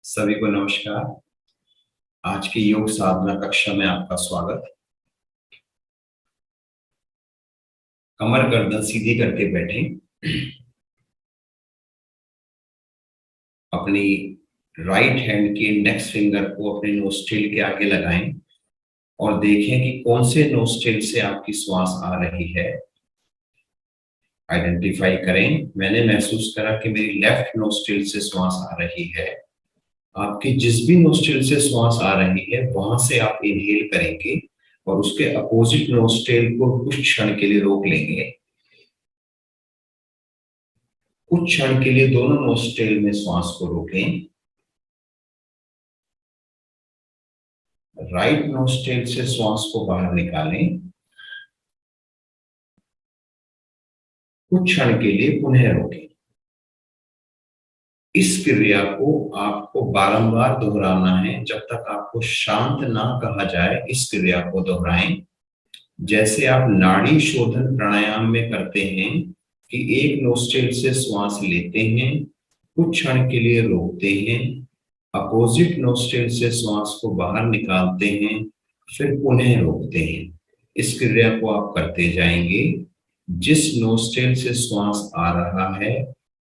सभी को नमस्कार। आज की योग साधना कक्षा में आपका स्वागत। कमर गर्दन सीधी करके बैठें। अपनी राइट हैंड के इंडेक्स फिंगर को अपने नोस्ट्रिल के आगे लगाएं और देखें कि कौन से नोस्ट्रिल से आपकी श्वास आ रही है। आइडेंटिफाई करें। मैंने महसूस करा कि मेरी लेफ्ट नोस्ट्रिल से श्वास आ रही है। आपकी जिस भी नोस्ट्रिल से श्वास आ रही है वहां से आप इनहेल करेंगे और उसके अपोजिट नोस्ट्रिल को कुछ क्षण के लिए रोक लेंगे। कुछ क्षण के लिए दोनों नोस्ट्रिल में श्वास को रोकें। राइट नोस्ट्रिल से श्वास को बाहर निकालें। कुछ क्षण के लिए पुनः रोकें। इस क्रिया को आपको बारंबार दोहराना है जब तक आपको शांत ना कहा जाए। इस क्रिया को दोहराएं जैसे आप नाड़ी शोधन प्राणायाम में करते हैं कि एक नोस्ट्रिल से श्वास लेते हैं, कुछ क्षण के लिए रोकते हैं, अपोजिट नोस्ट्रिल से श्वास को बाहर निकालते हैं, फिर पुनः रोकते हैं। इस क्रिया को आप करते जाएंगे। जिस नोस्ट्रिल से श्वास आ रहा है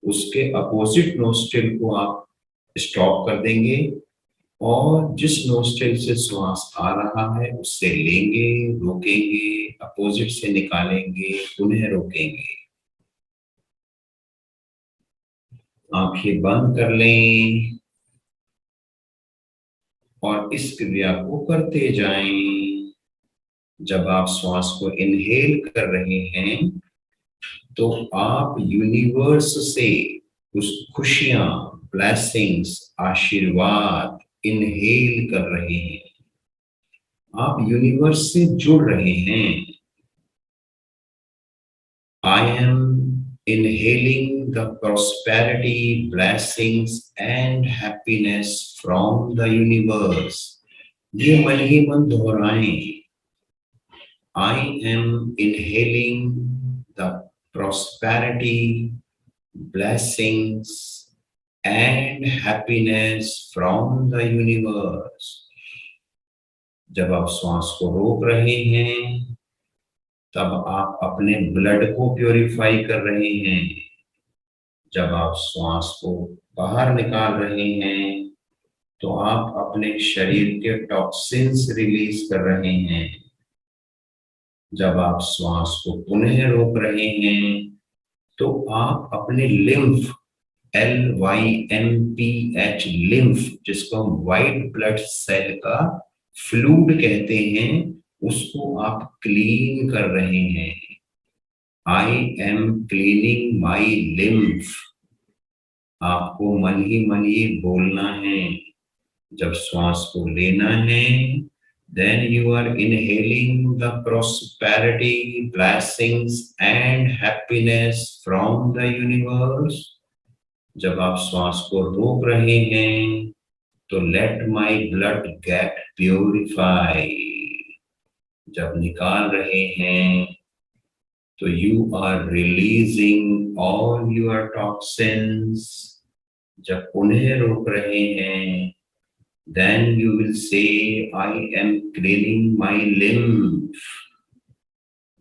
उसके अपोजिट नोस्ट्रिल को आप स्टॉप कर देंगे और जिस नोस्ट्रिल से श्वास आ रहा है उससे लेंगे, रोकेंगे, अपोजिट से निकालेंगे, पुनः रोकेंगे। आंखें बंद कर लें और इस क्रिया को करते जाएं। जब आप श्वास को इनहेल कर रहे हैं तो आप यूनिवर्स से उस खुशियां, ब्लेसिंग्स, आशीर्वाद इनहेल कर रहे हैं। आप यूनिवर्स से जुड़ रहे हैं। I am inhaling the prosperity, blessings and happiness from the universe. ये मन ही मन दोहराएं। I am inhaling the prosperity, blessings and happiness from the universe. जब आप श्वास को रोक रहे हैं तब आप अपने ब्लड को प्योरीफाई कर रहे हैं। जब आप श्वास को बाहर निकाल रहे हैं तो आप अपने शरीर के टॉक्सिन्स रिलीज कर रहे हैं। जब आप श्वास को पुनः रोक रहे हैं तो आप अपने लिम्फ, LYMPH, लिम्फ, जिसको हम व्हाइट ब्लड सेल का फ्लूइड कहते हैं, उसको आप क्लीन कर रहे हैं। I am cleaning my lymph. आपको मन ही मन ये बोलना है। जब श्वास को लेना है then you are inhaling the prosperity, blessings and happiness from the universe. जब आप श्वास को रोक रहे हैं तो let my blood get purified. जब निकाल रहे हैं तो you are releasing all your toxins. जब पुनः रोक रहे हैं then you will say I am cleaning my lymph.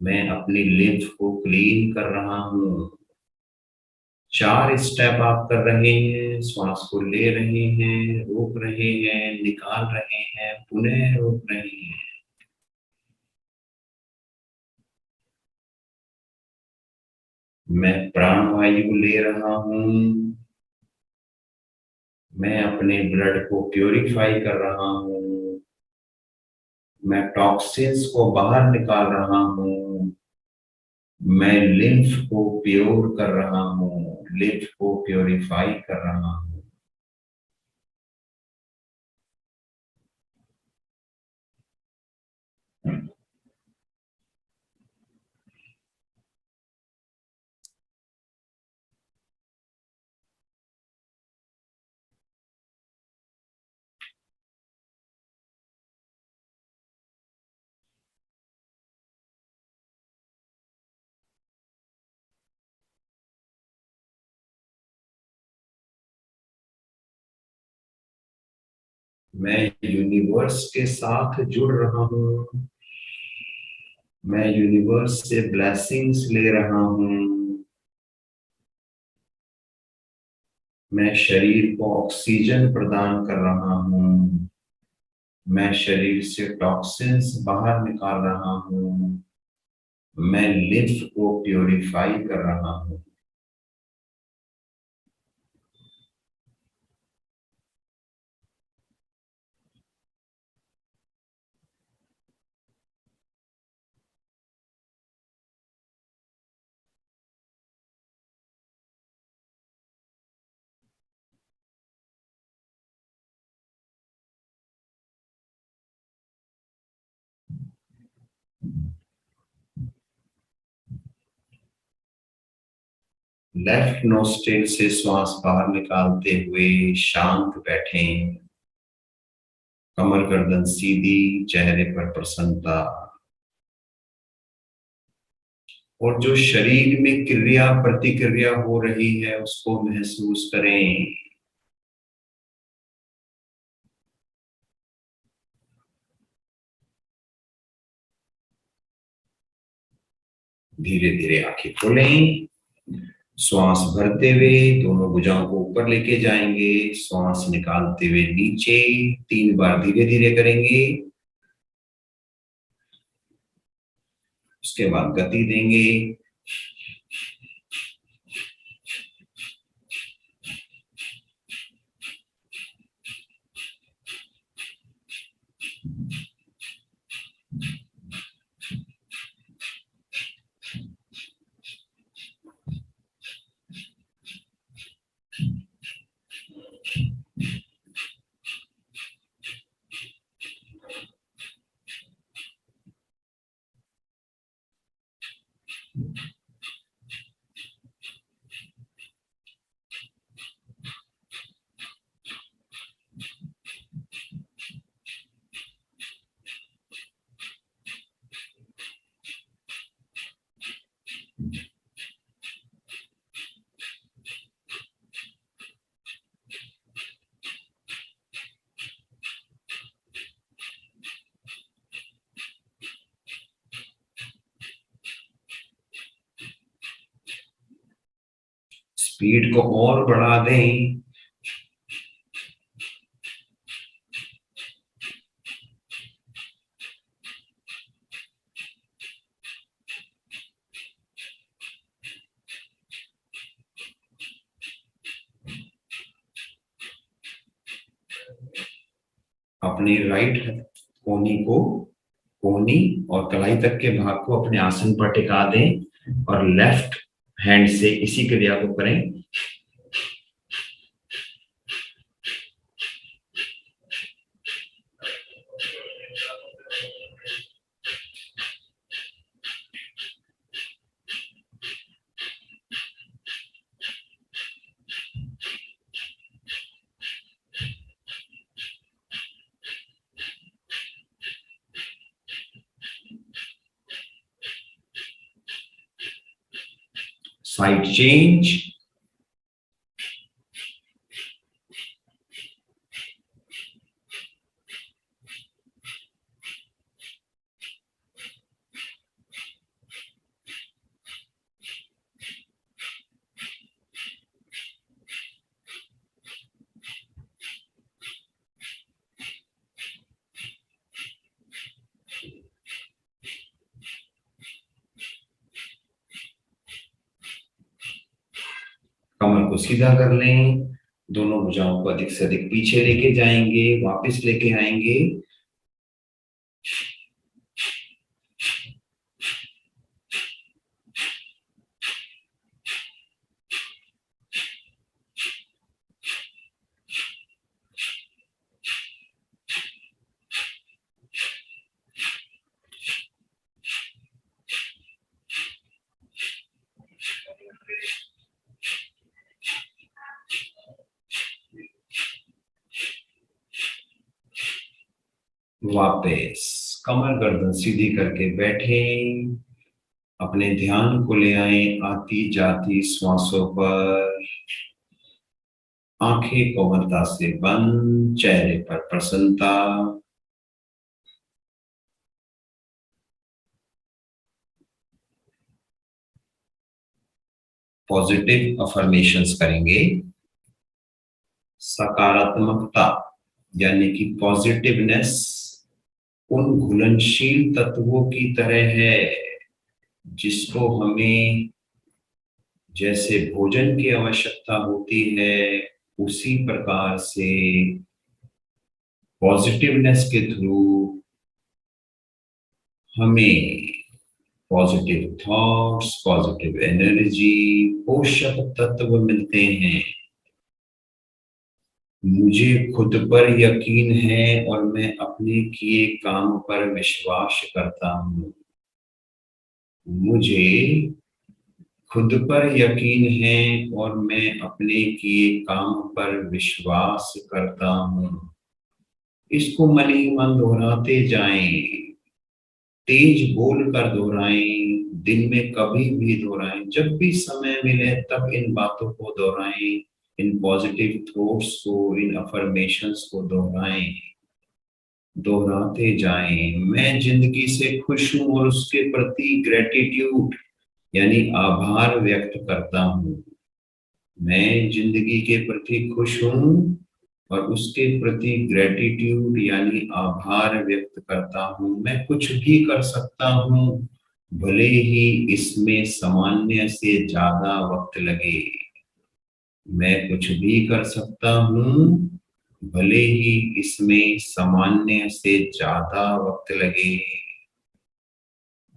मैं अपनी लिम्फ को क्लीन कर रहा हूं। 4 स्टेप आप कर रहे हैं। श्वास को ले रहे हैं, रोक रहे हैं, निकाल रहे हैं, पुनः रोक रहे हैं। मैं प्राणवायु ले रहा हूं। मैं अपने ब्लड को प्योरीफाई कर रहा हूं। मैं टॉक्सिन्स को बाहर निकाल रहा हूं। मैं लिम्फ को प्योर कर रहा हूं, लिम्फ को प्योरीफाई कर रहा हूं। मैं यूनिवर्स के साथ जुड़ रहा हूँ। मैं यूनिवर्स से ब्लेसिंग्स ले रहा हूँ। मैं शरीर को ऑक्सीजन प्रदान कर रहा हूँ। मैं शरीर से टॉक्सिन्स बाहर निकाल रहा हूँ। मैं लिम्फ को प्योरीफाई कर रहा हूँ। लेफ्ट नोस्ट्रिल से श्वास बाहर निकालते हुए शांत बैठें। कमर गर्दन सीधी, चेहरे पर प्रसन्नता। और जो शरीर में क्रिया प्रतिक्रिया हो रही है उसको महसूस करें। धीरे धीरे आंखें खोलें। श्वास भरते हुए दोनों भुजाओं को ऊपर लेके जाएंगे। श्वास निकालते हुए नीचे 3 बार धीरे धीरे करेंगे। उसके बाद गति देंगे। स्पीड को और बढ़ा दें। अपनी राइट कोहनी और कलाई तक के भाग को अपने आसन पर टिका दें और लेफ्ट हैंड से इसी क्रिया को करें। Side change. कमर को सीधा कर लें। दोनों भुजाओं को अधिक से अधिक पीछे लेके जाएंगे, वापस लेके आएंगे। वापस कमर गर्दन सीधी करके बैठे। अपने ध्यान को ले आए आती जाती श्वासों पर। आंखें कोमलता से बंद, चेहरे पर प्रसन्नता। पॉजिटिव अफर्मेशंस करेंगे। सकारात्मकता यानी कि पॉजिटिवनेस उन घुलनशील तत्वों की तरह है जिसको हमें जैसे भोजन की आवश्यकता होती है, उसी प्रकार से पॉजिटिवनेस के थ्रू हमें पॉजिटिव थॉट्स, पॉजिटिव एनर्जी, पोषक तत्व मिलते हैं। मुझे खुद पर यकीन है और मैं अपने किए काम पर विश्वास करता हूँ। मुझे खुद पर यकीन है और मैं अपने किए काम पर विश्वास करता हूँ। इसको मन ही मन दोहराते जाएं, तेज बोल कर दोहराएं, दिन में कभी भी दोहराएं, जब भी समय मिले तब इन बातों को दोहराएं, इन पॉजिटिव थॉट्स को, इन अफर्मेशंस को दोहराएं, दोहराते जाएं। मैं जिंदगी से खुश हूं और उसके प्रति ग्रेटिट्यूड यानी आभार व्यक्त करता हूँ। मैं जिंदगी के प्रति खुश हूँ और उसके प्रति ग्रेटिट्यूड यानी आभार व्यक्त करता हूँ। मैं कुछ भी कर सकता हूँ, भले ही इसमें सामान्य से ज्यादा वक्त लगे। मैं कुछ भी कर सकता हूँ, भले ही इसमें सामान्य से ज्यादा वक्त लगे।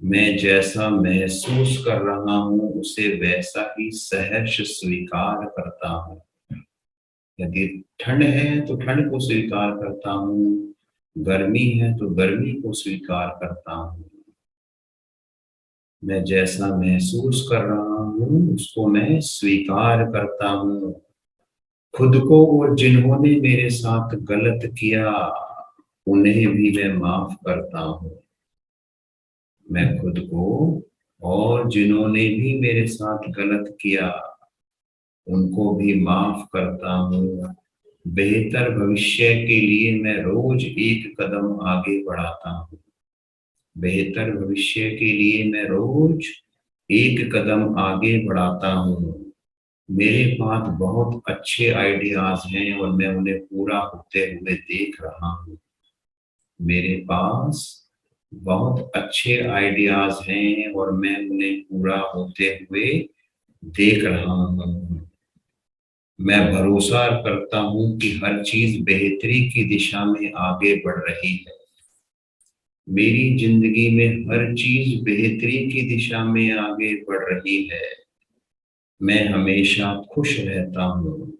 मैं जैसा महसूस कर रहा हूँ उसे वैसा ही सहर्ष स्वीकार करता हूँ। यदि ठंड है तो ठंड को स्वीकार करता हूँ, गर्मी है तो गर्मी को स्वीकार करता हूँ। मैं जैसा महसूस कर रहा हूँ उसको मैं स्वीकार करता हूँ। खुद को और जिन्होंने मेरे साथ गलत किया उन्हें भी मैं माफ करता हूँ। मैं खुद को और जिन्होंने भी मेरे साथ गलत किया उनको भी माफ करता हूँ। बेहतर भविष्य के लिए मैं रोज एक कदम आगे बढ़ाता हूँ। बेहतर भविष्य के लिए मैं रोज एक कदम आगे बढ़ाता हूँ। मेरे पास बहुत अच्छे आइडियाज हैं और मैं उन्हें पूरा होते हुए देख रहा हूँ। मेरे पास बहुत अच्छे आइडियाज हैं और मैं उन्हें पूरा होते हुए देख रहा हूँ। मैं भरोसा करता हूँ कि हर चीज बेहतरी की दिशा में आगे बढ़ रही है। मेरी जिंदगी में हर चीज बेहतरी की दिशा में आगे बढ़ रही है। मैं हमेशा खुश रहता हूँ।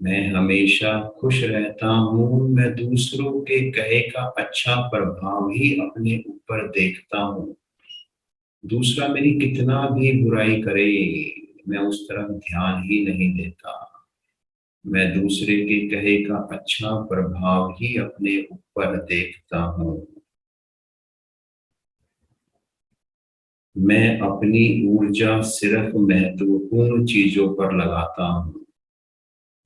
मैं हमेशा खुश रहता हूँ। मैं दूसरों के कहे का अच्छा प्रभाव ही अपने ऊपर देखता हूँ। दूसरा मेरी कितना भी बुराई करे, मैं उस तरफ ध्यान ही नहीं देता। मैं दूसरे के कहे का अच्छा प्रभाव ही अपने ऊपर देखता हूँ। मैं अपनी ऊर्जा सिर्फ महत्वपूर्ण चीजों पर लगाता हूँ।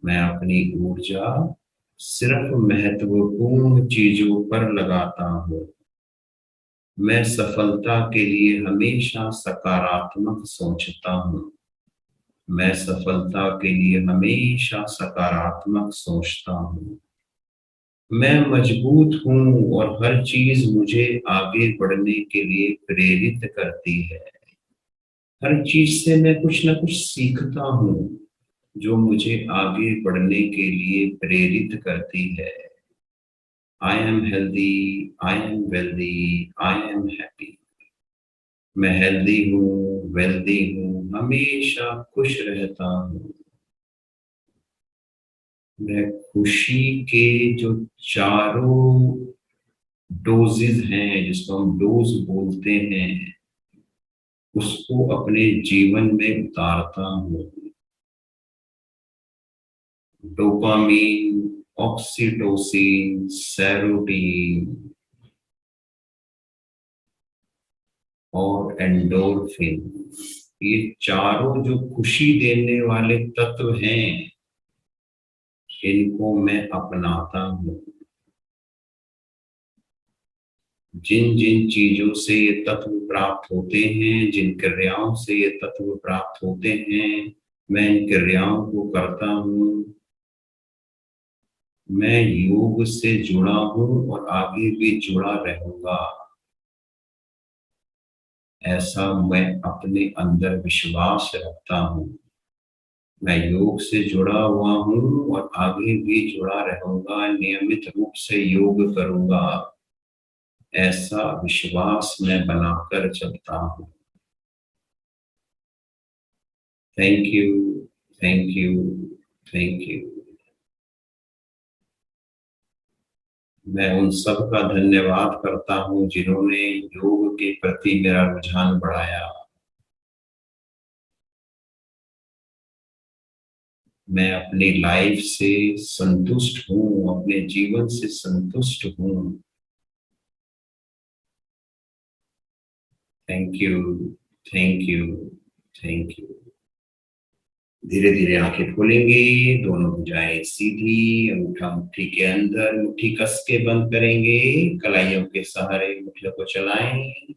मैं अपनी ऊर्जा सिर्फ महत्वपूर्ण चीजों पर लगाता हूँ। मैं सफलता के लिए हमेशा सकारात्मक सोचता हूँ। मैं सफलता के लिए हमेशा सकारात्मक सोचता हूँ। मैं मजबूत हूँ और हर चीज मुझे आगे बढ़ने के लिए प्रेरित करती है। हर चीज से मैं कुछ ना कुछ सीखता हूँ जो मुझे आगे बढ़ने के लिए प्रेरित करती है। I am healthy, I am wealthy, I am happy. मैं हेल्दी हूँ, वेल्दी हूँ, हमेशा खुश रहता हूँ। मैं खुशी के जो चारों डोजेज हैं, जिसको हम डोज बोलते हैं, उसको अपने जीवन में उतारता हूँ। डोपामीन, ऑक्सीटोसिन, सेरोटीन और एंडोर्फिन, ये चारों जो खुशी देने वाले तत्व हैं, इनको मैं अपनाता हूँ। जिन जिन चीजों से ये तत्व प्राप्त होते हैं, जिन क्रियाओं से ये तत्व प्राप्त होते हैं, मैं इन क्रियाओं को करता हूँ। मैं योग से जुड़ा हूँ और आगे भी जुड़ा रहूंगा, ऐसा मैं अपने अंदर विश्वास रखता हूँ। मैं योग से जुड़ा हुआ हूँ और आगे भी जुड़ा रहूंगा, नियमित रूप से योग करूंगा, ऐसा विश्वास मैं बनाकर चलता हूँ। Thank you, thank you, thank you. मैं उन सब का धन्यवाद करता हूँ जिन्होंने योग के प्रति मेरा रुझान बढ़ाया। मैं अपनी लाइफ से संतुष्ट हूँ, अपने जीवन से संतुष्ट हूँ। Thank you, thank you, thank you. धीरे धीरे आंखें खोलेंगे, दोनों भुजाएं सीधी, अंगूठा मुट्ठी के अंदर, मुट्ठी कस के बंद करेंगे, कलाइयों के सहारे मुट्ठियों को चलाएं।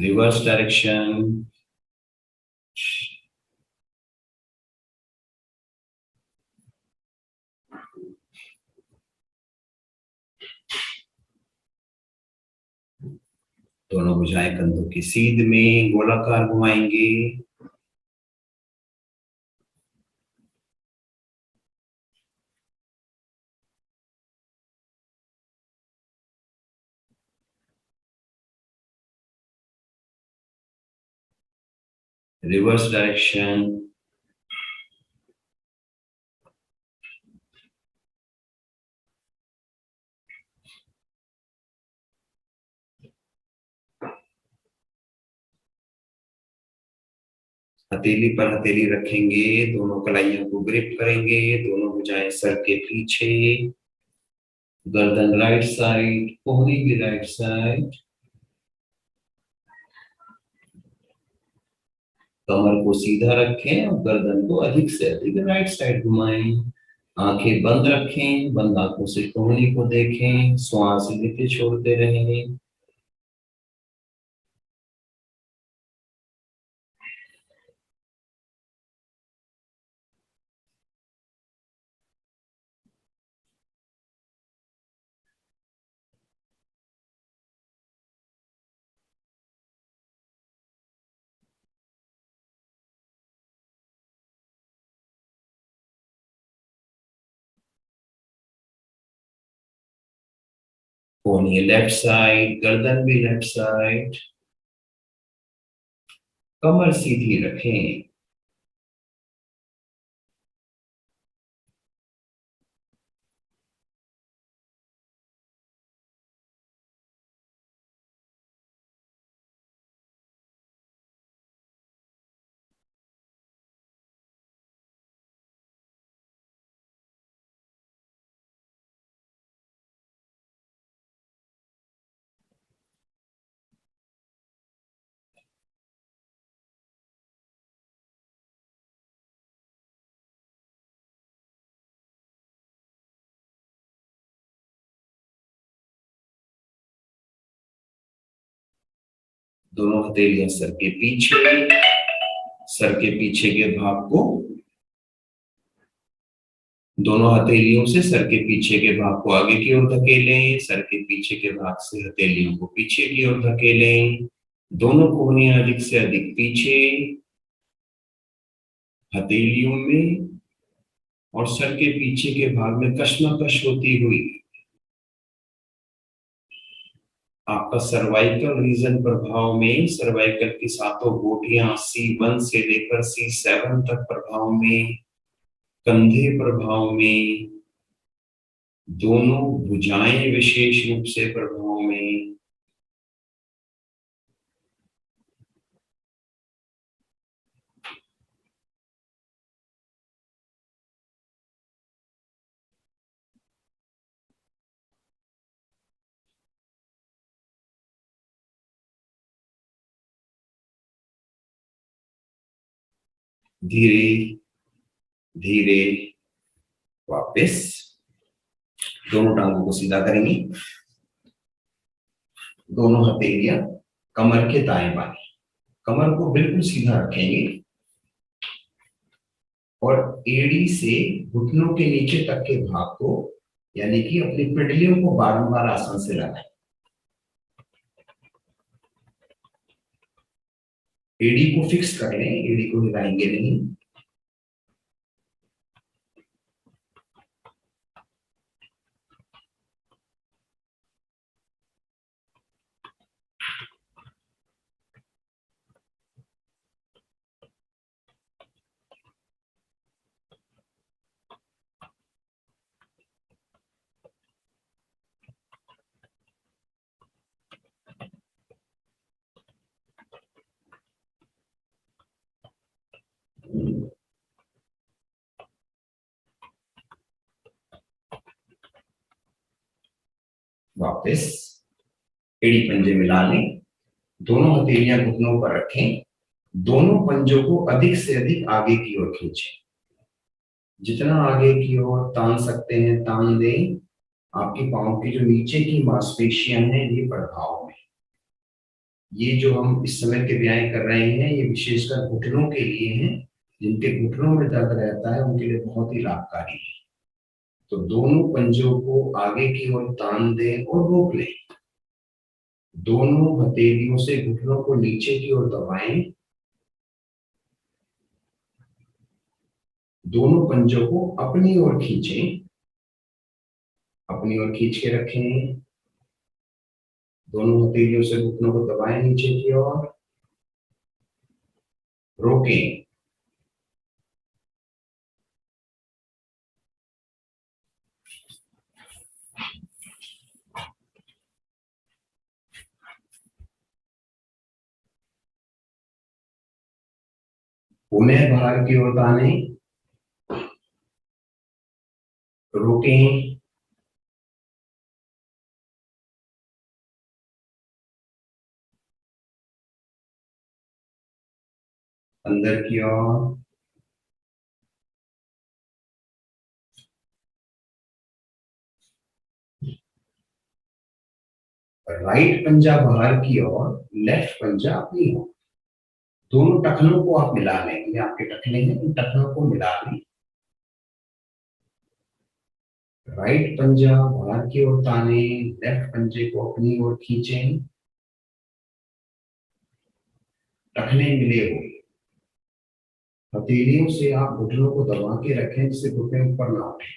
Reverse direction. दोनों भुजाएं कंधों की सीध में गोलाकार घुमाएंगे। Reverse direction. हथेली पर हथेली रखेंगे, दोनों कलाइयों को ग्रिप करेंगे, दोनों भुजाएं सर के पीछे, गर्दन राइट साइड, कोहनी भी राइट साइड। कमर को सीधा रखें और गर्दन को अधिक से अधिक राइट साइड घुमाएं। आंखें बंद रखें, बंद आंखों से कोहनी को देखें, श्वास लेते छोड़ते रहें। कोहनी लेफ्ट साइड, गर्दन भी लेफ्ट साइड। कमर सीधी रखें। दोनों हथेलियां सर के पीछे, सर के पीछे के भाग को, दोनों हथेलियों से सर के पीछे के भाग को आगे की ओर धकेलें, सर के पीछे के भाग से हथेलियों को पीछे की ओर धकेलें। दोनों कोहनियां अधिक से अधिक पीछे, हथेलियों में और सर के पीछे के भाग में कशमकश होती हुई आपका सर्वाइकल रीजन प्रभाव में, सर्वाइकल की सातों गोटियां C1 से लेकर C7 तक प्रभाव में, कंधे प्रभाव में, दोनों भुजाएं विशेष रूप से प्रभाव में। धीरे धीरे वापस दोनों टांगों को सीधा करेंगे, दोनों हथेलियां कमर के दाएं बाएं, कमर को बिल्कुल सीधा रखेंगे और एड़ी से घुटनों के नीचे तक के भाग को यानी कि अपनी पिंडलियों को बारंबार आसन से लगाएं। एड़ी को फिक्स कर लें, एड़ी को हिलाएंगे नहीं। वापस एड़ी पंजे मिला लें, दोनों हथेलियां घुटनों पर रखें, दोनों पंजों को अधिक से अधिक आगे की ओर खींचें, जितना आगे की ओर तान सकते हैं तान दें। आपके पांव की जो नीचे की मांसपेशियां हैं ये प्रभाव में, ये जो हम इस समय के व्यायाम कर रहे हैं ये विशेषकर घुटनों के लिए हैं, जिनके घुटनों में दर्द रहता है उनके लिए बहुत ही लाभकारी है। तो दोनों पंजों को आगे की ओर तान दें और रोक लें, दोनों हथेलियों से घुटनों को नीचे की ओर दबाएं, दोनों पंजों को अपनी ओर खींचें, अपनी ओर खींच के रखें, दोनों हथेलियों से घुटनों को दबाएं नीचे की ओर, रोकें, पुनः बाहर की ओर ताने, रोकें, अंदर की ओर, राइट पंजा बाहर की ओर, लेफ्ट पंजा अपनी ओर, दोनों टखनों को आप मिला लें, ये आपके टखने हैं, इन टखनों को मिला लें, राइट पंजा बाहर की ओर ताने, लेफ्ट पंजे को अपनी ओर खींचें, टखने मिले हुए, हथेलियों से आप घुटनों को दबा के रखें जिससे घुटने ऊपर ना उठे।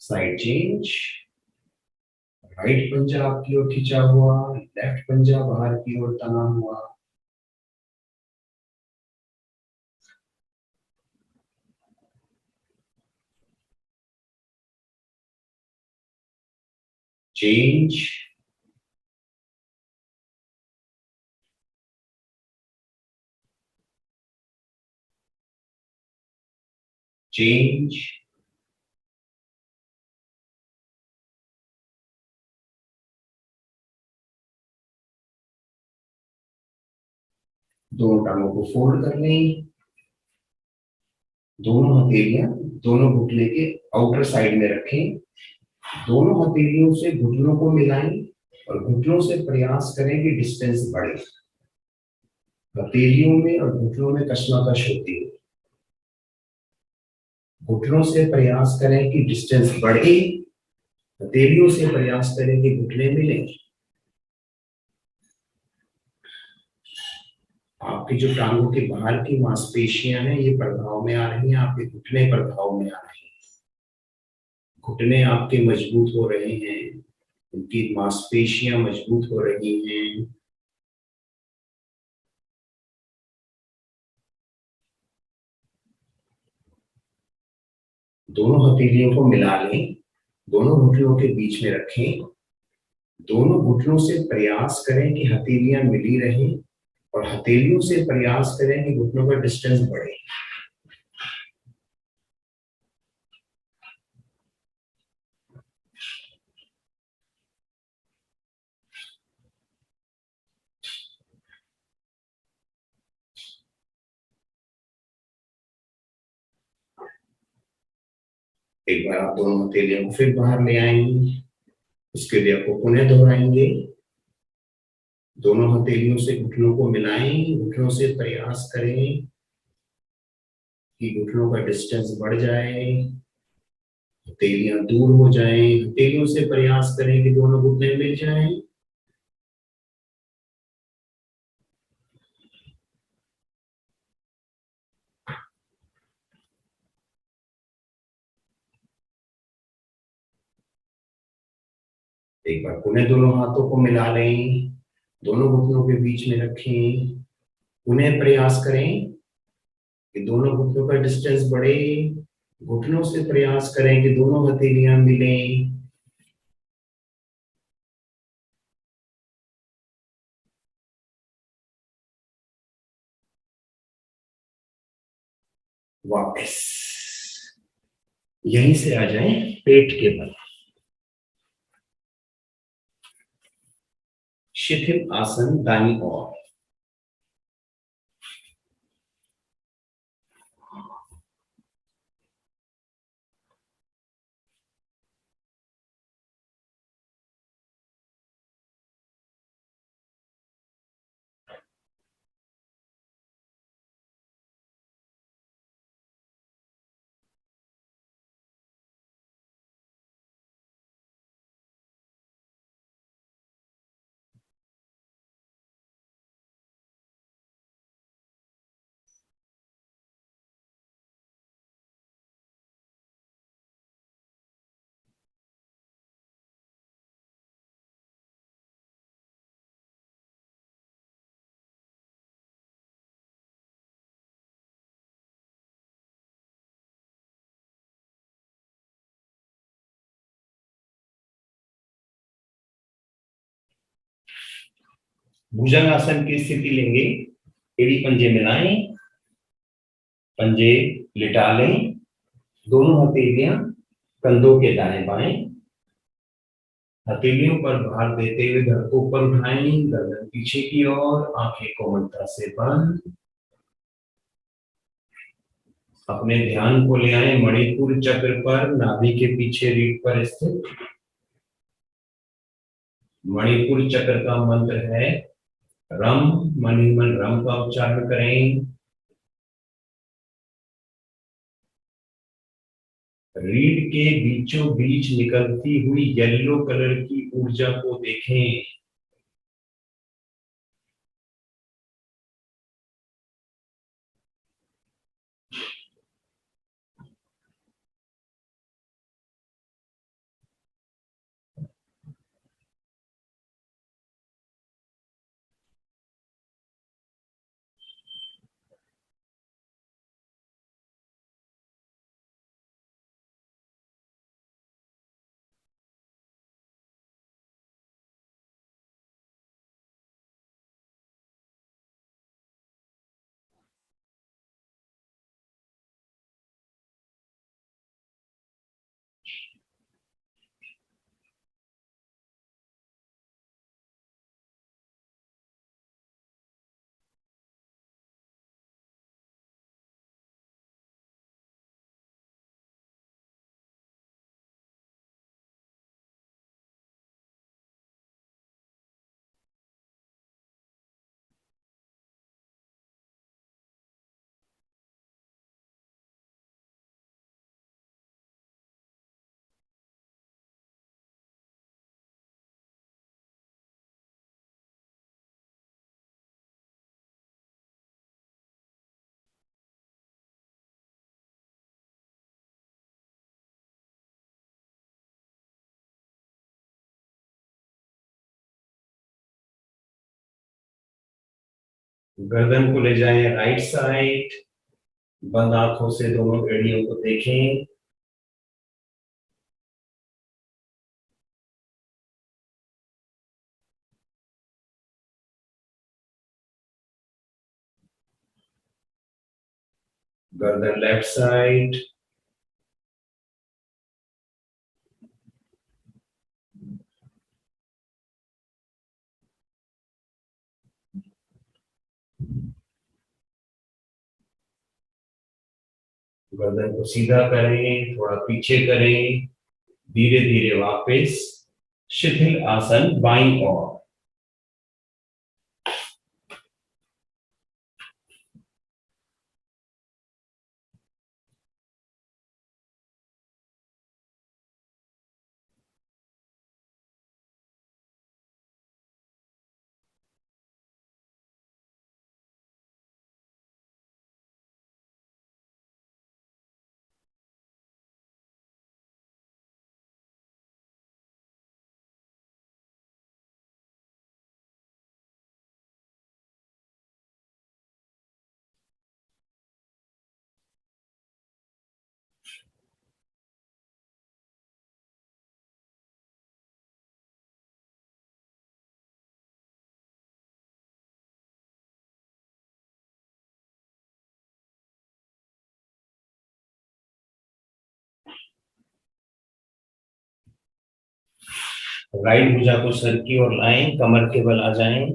साइड चेंज, राइट पंजा आपकी ओर खींचा हुआ, लेफ्ट पंजा बाहर की ओर तना हुआ, चेंज, चेंज, दोनों टांगों को फोल्ड कर लें, दोनों हथेलियां दोनों घुटने के आउटर साइड में रखें, दोनों हथेलियों से घुटनों को मिलाएं और घुटनों से प्रयास करें कि डिस्टेंस बढ़े। हथेलियों में और घुटनों में कशमकश होती है, घुटनों से प्रयास करें कि डिस्टेंस बढ़े, हथेलियों से प्रयास करें कि घुटने मिले। आपकी जो टांगों के बाहर की मांसपेशियां हैं ये प्रभाव में आ रही हैं, आपके घुटने प्रभाव में आ रहे हैं, घुटने आपके मजबूत हो रहे हैं, उनकी मांसपेशियां मजबूत हो रही हैं। दोनों हथेलियों को मिला लें, दोनों घुटनों के बीच में रखें, दोनों घुटनों से प्रयास करें कि हथेलियां मिली रहें और हथेलियों से प्रयास करें कि घुटनों का डिस्टेंस बढ़े। एक बार आप दोनों हथेलियों को फिर बाहर ले आएंगे। उसके लिए आपको पुनः दोहराएंगे। दोनों हथेलियों से घुटनों को मिलाएं, घुटनों से प्रयास करें कि घुटनों का डिस्टेंस बढ़ जाए, हथेलियां दूर हो जाएं। हथेलियों से प्रयास करें कि दोनों घुटने मिल जाएं। एक बार पुनः दोनों हाथों को मिला लें, दोनों घुटनों के बीच में रखें। पुनः प्रयास करें कि दोनों घुटनों का डिस्टेंस बढ़े। घुटनों से प्रयास करें कि दोनों हथेलियां मिलें। वापस यहीं से आ जाएं पेट के बल। शिथिल आसन दाईं ओर। भुजंगासन की स्थिति लेंगे। एड़ी पंजे मिलाएं, पंजे लिटा लें, दोनों हथेलियां कंधों के दाएं बाएं। हथेलियों पर भार देते हुए घर को ऊपर उठाएं, गर्दन पीछे की ओर, आंखें कोमलता से बंद। अपने ध्यान को ले आए मणिपुर चक्र पर, नाभि के पीछे रीढ़ पर स्थित। मणिपुर चक्र का मंत्र है रम। मन ही मन रम का उच्चारण करें। रीढ़ के बीचों बीच निकलती हुई येलो कलर की ऊर्जा को देखें। गर्दन को ले जाएं राइट साइड। बंद आंखों से दोनों एड़ियों को देखें। गर्दन लेफ्ट साइड। गर्दन को सीधा करें, थोड़ा पीछे करें, धीरे धीरे वापस शिथिल आसन बाईं ओर। राइट भुजा को सर की ओर लाएं, कमर के बल आ जाएं।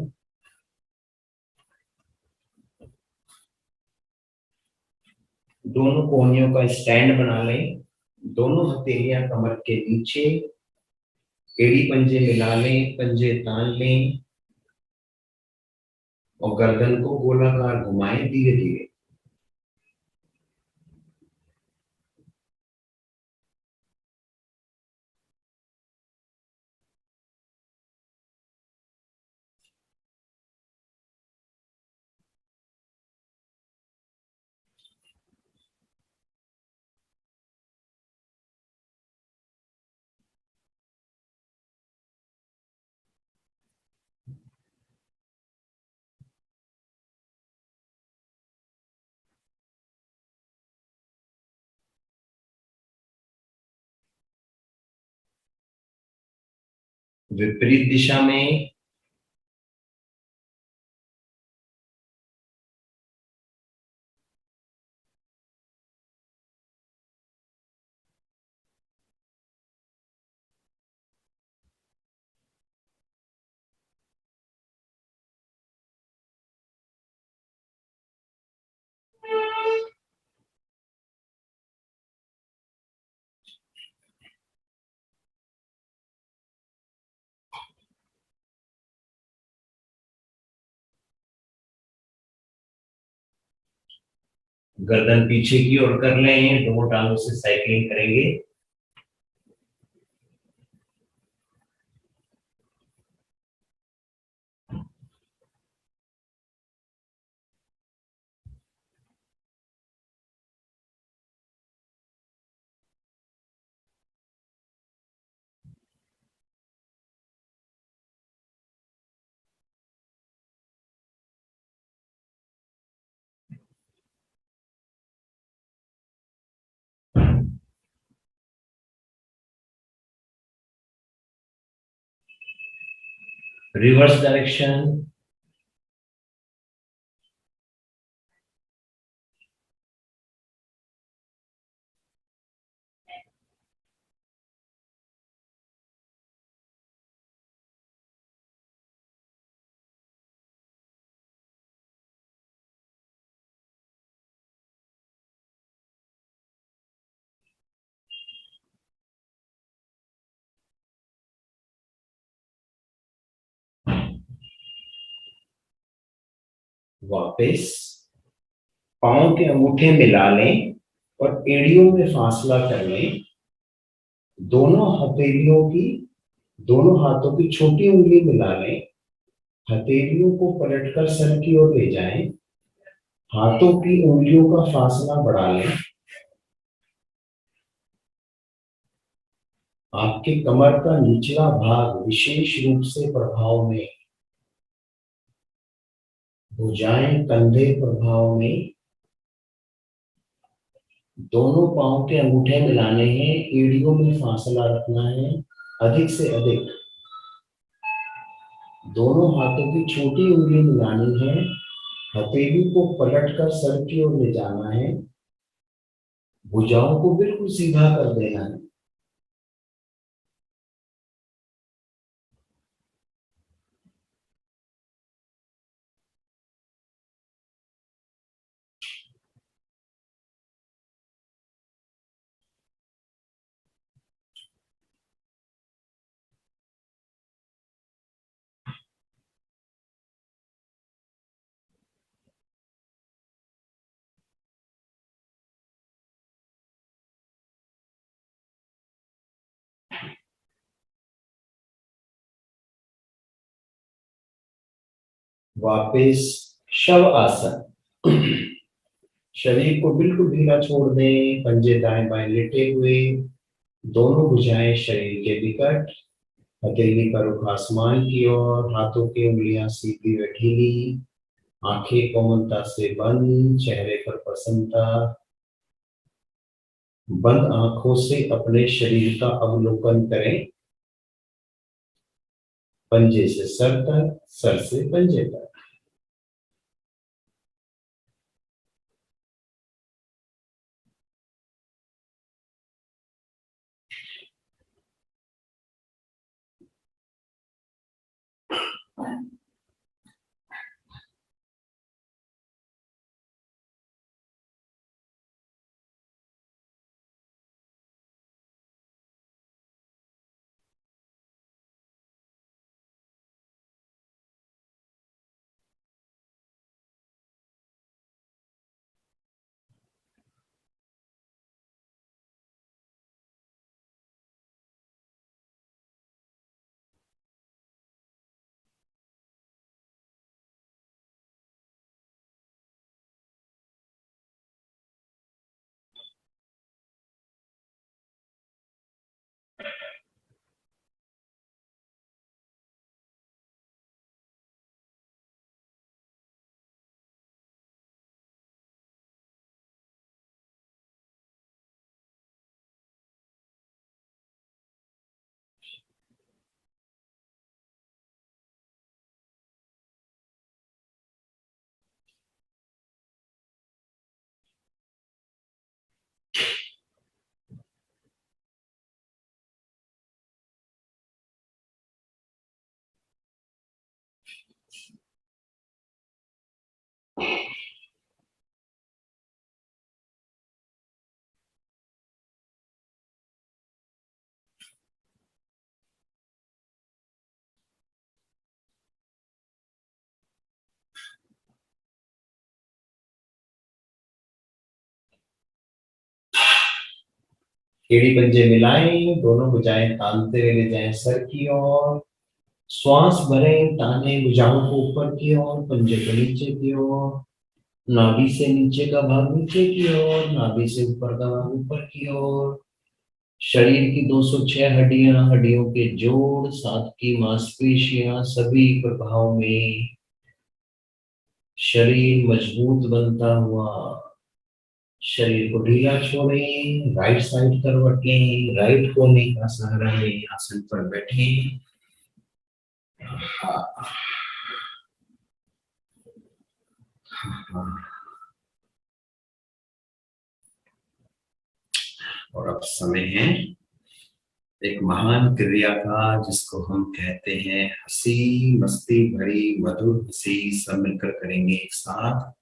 दोनों कोहनियों का स्टैंड बना लें। दोनों हथेलियां कमर के नीचे, एड़ी पंजे मिला लें, पंजे तान लें और गर्दन को गोलाकार घुमाएं धीरे धीरे। विपरीत दिशा में। गर्दन पीछे की ओर कर लें, दोनों टांगों से साइकिलिंग करेंगे। Reverse direction. वापस पांव के अंगूठे मिला लें और एड़ियों में फासला कर लें। दोनों हथेलियों की, दोनों हाथों की छोटी उंगली मिला लें। हथेलियों को पलटकर सर की ओर ले जाएं। हाथों की उंगलियों का फासला बढ़ा लें। आपके कमर का निचला भाग विशेष रूप से प्रभाव में, भुजाएं कंधे प्रभाव में। दोनों पांव के अंगूठे मिलाने हैं, एड़ियों में फासला रखना है अधिक से अधिक। दोनों हाथों की छोटी उंगली मिलानी है। हथेली को पलटकर सर की ओर ले जाना है। भुजाओं को बिल्कुल सीधा कर देना है। वापिस शव आसन। शरीर को बिल्कुल ढीला छोड़ दें, पंजे दाएं बाएं लेटे हुए, दोनों भुजाएं शरीर के निकट, हथेली का रुख आसमान की ओर, हाथों की उंगलियां सीधी व ढीली, आंखें कोमलता से बंद, चेहरे पर प्रसन्नता। बंद आंखों से अपने शरीर का अवलोकन करें, पंजे से सर तक, सर से पंजे तक। एड़ी पंजे मिलाएं, दोनों भुजाएं तानते हुए ले जाएं सर की ओर। श्वास भरें, ताने भुजाओं को ऊपर की ओर, पंजे को नीचे की ओर। नाभि से नीचे का भाग नीचे की ओर, नाभि से ऊपर का भाग ऊपर की ओर। शरीर की 206 हड्डियां, हड्डियों के जोड़, 7 की मांसपेशियां, सभी प्रभाव में शरीर मजबूत बनता हुआ। शरीर को ढीला छोड़ें, राइट साइड करवट लें, राइट कोने का सहारा लें, आसन पर बैठें। और अब समय है एक महान क्रिया का, जिसको हम कहते हैं हंसी मस्ती भरी मधुर हंसी। सब मिलकर करेंगे एक साथ।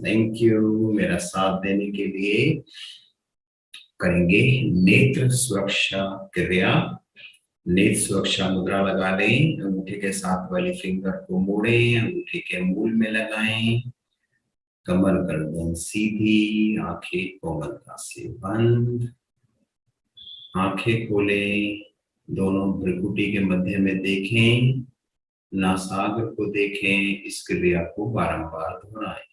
थैंक यू मेरा साथ देने के लिए। करेंगे नेत्र सुरक्षा क्रिया। नेत्र सुरक्षा मुद्रा लगा लें, अंगूठे के साथ वाली फिंगर को मोड़ें, अंगूठे के मूल में लगाएं, कमर गर्दन सीधी, आंखें कोमलता से बंद। आंखें खोलें, दोनों भ्रुकुटी के मध्य में देखें, नासाग्र को देखें। इस क्रिया को बारंबार दोहराएं।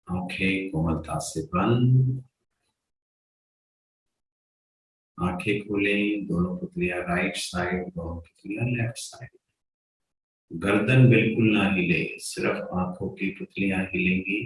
आंखें कोमलता से बंद। आंखें खोलें, दोनों पुतलियां राइट साइड, दोनों पुतलियां लेफ्ट साइड। गर्दन बिल्कुल ना हिले, सिर्फ आंखों की पुतलियां हिलेंगी।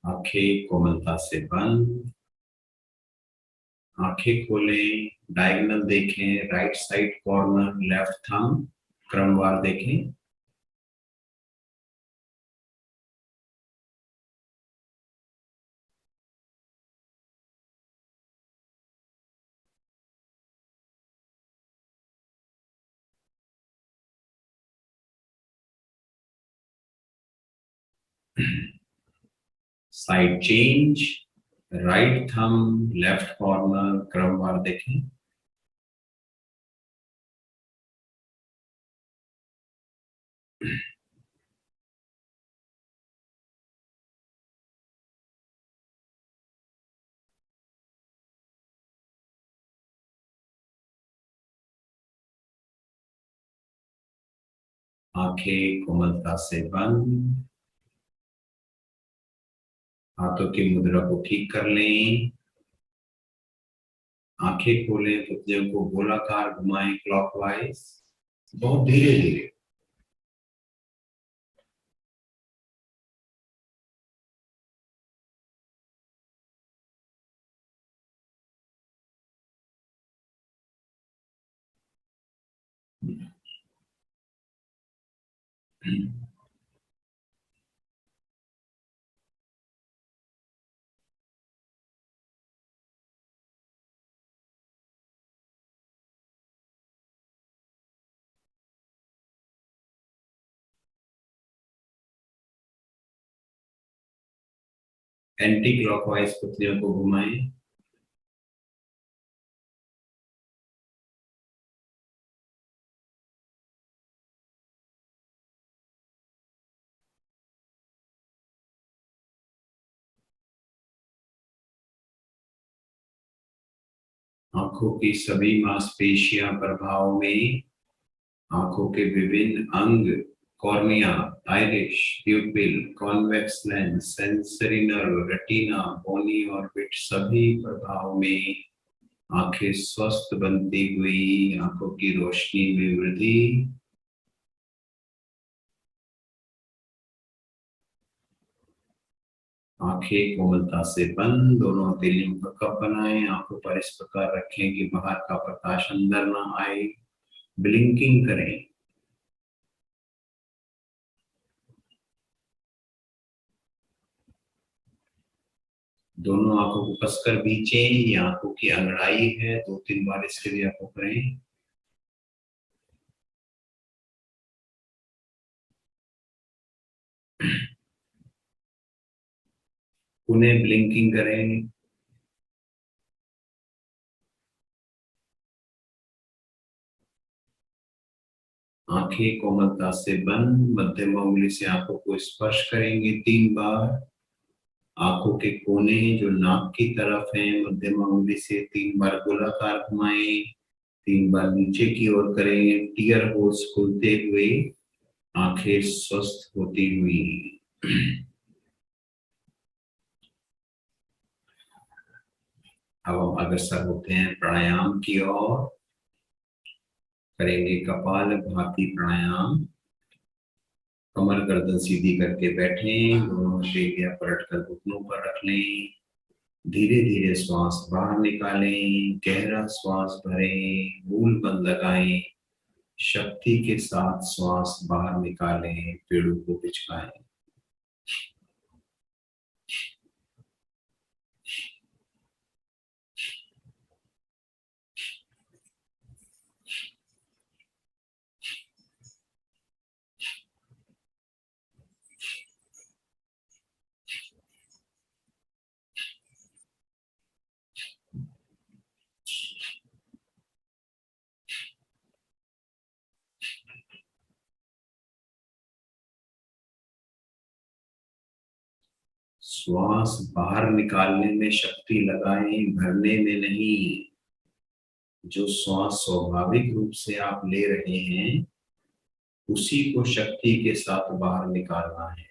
आंखें कोमलता से बंद, आंखें खोलें, डायगोनल देखें, right side corner, left thumb, क्रमवार देखें। Side change, right thumb, left corner, क्रमवार देखें। आंखें कोमलता से बंद, हाथों की मुद्रा को ठीक कर लें। आंखें खोलें, पुतलियों को गोलाकार घुमाएं क्लॉकवाइज, बहुत धीरे धीरे। एंटी क्लॉकवाइज पुतलियों को घुमाएं। आंखों की सभी मांसपेशियां प्रभाव में, आंखों के विभिन्न अंग, cornea, iris, pupil, convex lens, sensory nerve, retina, bony orbit सभी प्रभाव में आंखें स्वस्थ बनती हुई, आंखों की रोशनी में वृद्धि। आंखें कोमलता से बंद, दोनों हथेलियों का कप बनाएं, आंखों पर इस प्रकार रखें कि बाहर का प्रकाश अंदर ना आए। ब्लिंकिंग करें। दोनों आंखों को कसकर बीचें, ये आंखों की अंगड़ाई है, 2-3 बार इसके लिए आपको करें। पुनः ब्लिंकिंग करें। आंखें कोमलता से बंद, मध्यम उंगली से आंखों को स्पर्श करेंगे 3 बार। आंखों के कोने जो नाक की तरफ है, मध्यम उंगली से 3 बार गोलाकार घुमाएं। 3 बार नीचे की ओर करें, टीयर होल्स खुलते हुए, आंखें स्वस्थ होती हुई। अब हम अग्रसर होते हैं प्राणायाम की ओर। करेंगे कपाल भाती प्राणायाम। कमर गर्दन सीधी करके बैठें, दोनों हथेलियां पलट कर घुटनों पर रख लें। धीरे धीरे श्वास बाहर निकालें, गहरा श्वास भरें, मूल बंद लगाएं, शक्ति के साथ श्वास बाहर निकालें, पेड़ों को पिचकाएं। श्वास बाहर निकालने में शक्ति लगाएं, भरने में नहीं। जो श्वास स्वाभाविक रूप से आप ले रहे हैं, उसी को शक्ति के साथ बाहर निकालना है।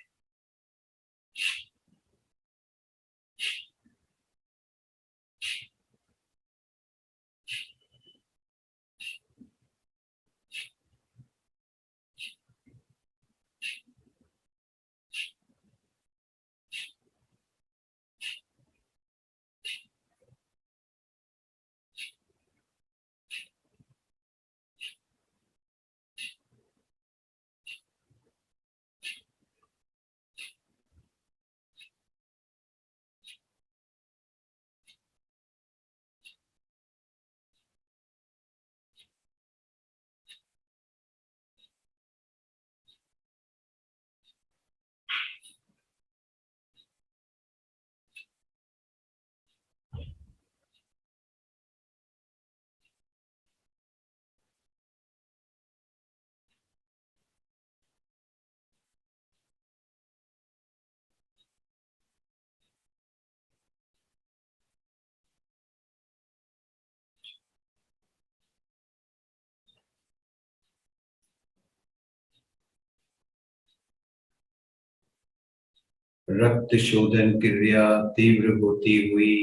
रक्त शोधन क्रिया तीव्र होती हुई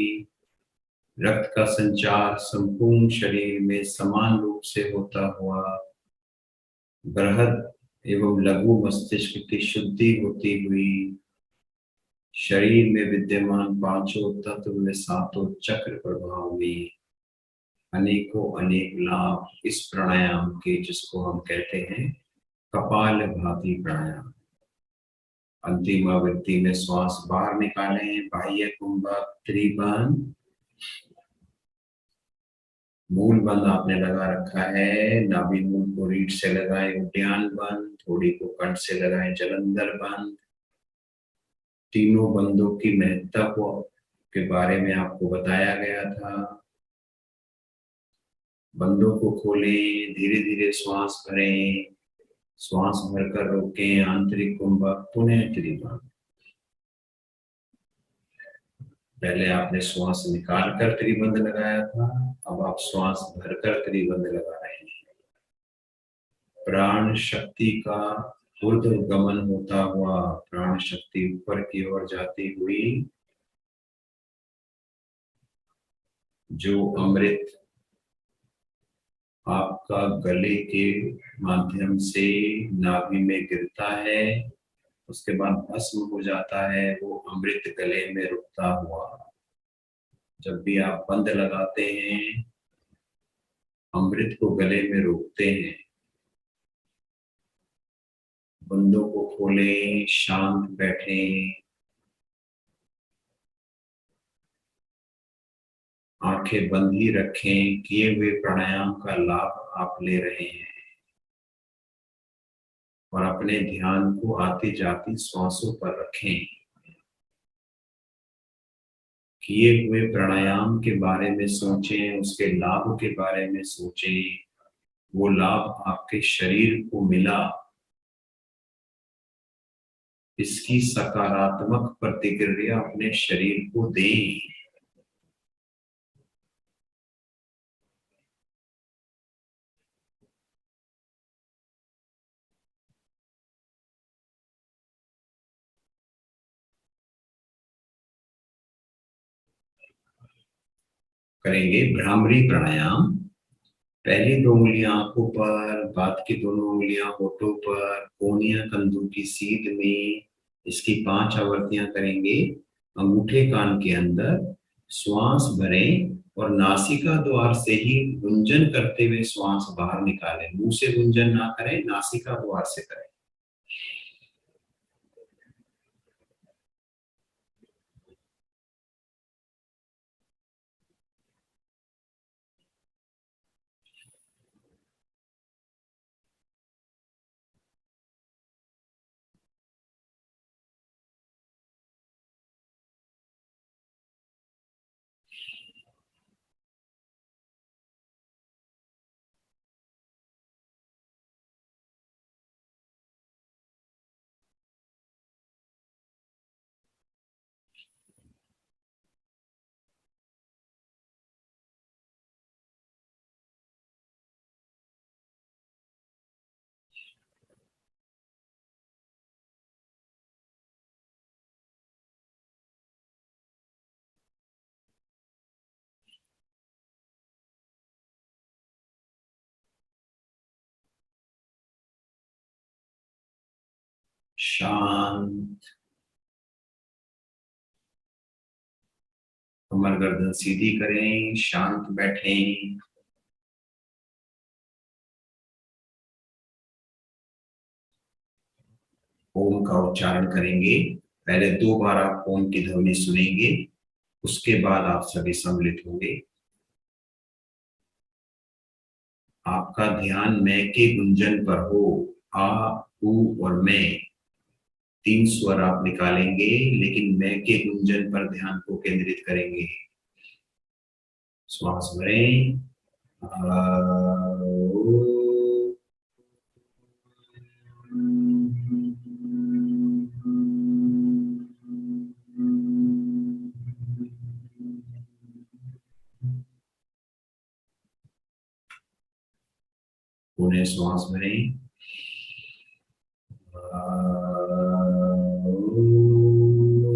रक्त का संचार संपूर्ण शरीर में समान रूप से होता हुआ बृहद एवं लघु मस्तिष्क की शुद्धि होती हुई शरीर में विद्यमान पांचों तत्व में सातों चक्र प्रभाव में अनेकों अनेक लाभ इस प्राणायाम के, जिसको हम कहते हैं कपाल भाती प्राणायाम। अंतिम आवृत्ति में श्वास बाहर निकालें, बाह्य कुंभक, त्रिबंध, मूल बंद आपने लगा रखा है, नाभि मूल को रीढ़ से लगाएं, उद्यान बंद, थोड़ी को कंठ से लगाएं, जलंधर बंद। तीनों बंदों की महत्ता को के बारे में आपको बताया गया था। बंदों को खोलें, धीरे धीरे श्वास भरें, श्वास भरकर रोकें, आंतरिक कुंभक, पुनः त्रिबंध। पहले आपने श्वास निकाल कर त्रिबंध लगाया था, अब आप श्वास भरकर त्रिबंध लगा रहे हैं। प्राण शक्ति का ऊर्ध्वगमन होता हुआ, प्राण शक्ति ऊपर की ओर जाती हुई जो अमृत आपका गले के माध्यम से नाभि में गिरता है, उसके बाद भस्म हो जाता है, वो अमृत गले में रुकता हुआ। जब भी आप बंद लगाते हैं, अमृत को गले में रोकते हैं। बंदों को खोलें, शांत बैठें, आंखें बंद ही रखें। किए हुए प्राणायाम का लाभ आप ले रहे हैं और अपने ध्यान को आती जाती श्वासों पर रखें। किए हुए प्राणायाम के बारे में सोचें, उसके लाभ के बारे में सोचें। वो लाभ आपके शरीर को मिला, इसकी सकारात्मक प्रतिक्रिया अपने शरीर को दें। करेंगे भ्रामरी प्राणायाम। पहली दो उंगलियां आंखों पर, बाद की दोनों उंगलियां होठों पर, कोहनियां कंधों की सीध में। इसकी 5 आवृत्तियां करेंगे। अंगूठे कान के अंदर श्वास भरें और नासिका द्वार से ही गुंजन करते हुए श्वास बाहर निकालें। मुंह से गुंजन ना करें, नासिका द्वार से करें। शांत, कमर गर्दन सीधी करें, शांत बैठें। ओम का उच्चारण करेंगे। पहले 2 बार आप ओम की ध्वनि सुनेंगे, उसके बाद आप सभी सम्मिलित होंगे। आपका ध्यान मैं के गुंजन पर हो। आ, उ और मैं, 3 स्वर आप निकालेंगे, लेकिन मैं के गुंजन पर ध्यान को केंद्रित करेंगे। श्वास भरें। आ, उ, पुनः श्वास भरें। आ, उ,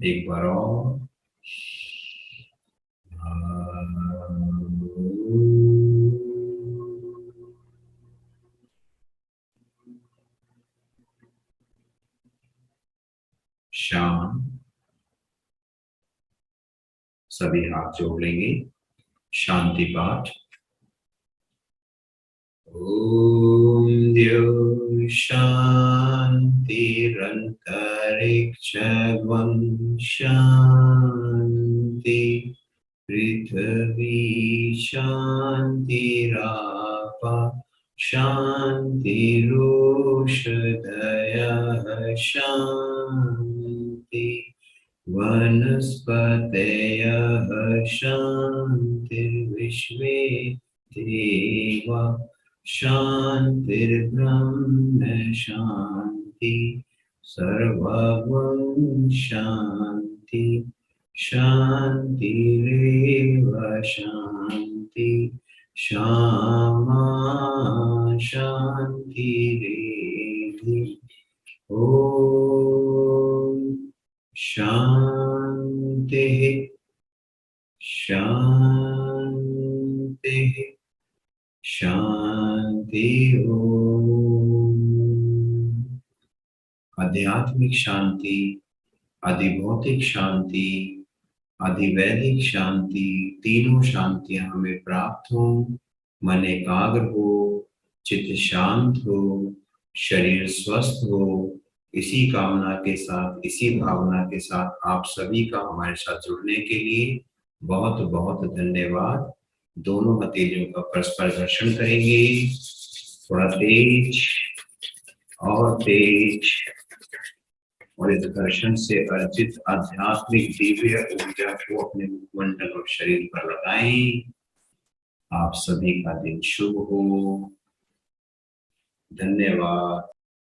एक बार और। शाम। सभी हाथ जोड़ लेंगे। शांति पाठ। ओम द्यो शांतिरंतरिक्षं शांति पृथ्वी शांतिरापः शांतिरोषधयः शांति वनस्पतयः शान्तिर्विश्वे देवा शान्तिर्ब्रह्म शान्ति सर्वं शान्ति शान्तिरेव शान्ति क्षमा शान्तिरेधि ॐ शान्तिः शान्तिः शांति ओम। आध्यात्मिक शांति, अधिभौतिक शांति, अधिवैदिक शांति, तीनों शांतियां हमें प्राप्त हो। मन एकाग्र हो, चित्त शांत हो, शरीर स्वस्थ हो। इसी कामना के साथ, इसी भावना के साथ आप सभी का हमारे साथ जुड़ने के लिए बहुत बहुत धन्यवाद। दोनों हथेलियों का परस्पर घर्षण करेंगे, थोड़ा तेज और तेज, और इस घर्षण से अर्जित आध्यात्मिक दिव्य ऊर्जा को अपने मुखमंडल और शरीर पर लगाएं। आप सभी का दिन शुभ हो। धन्यवाद।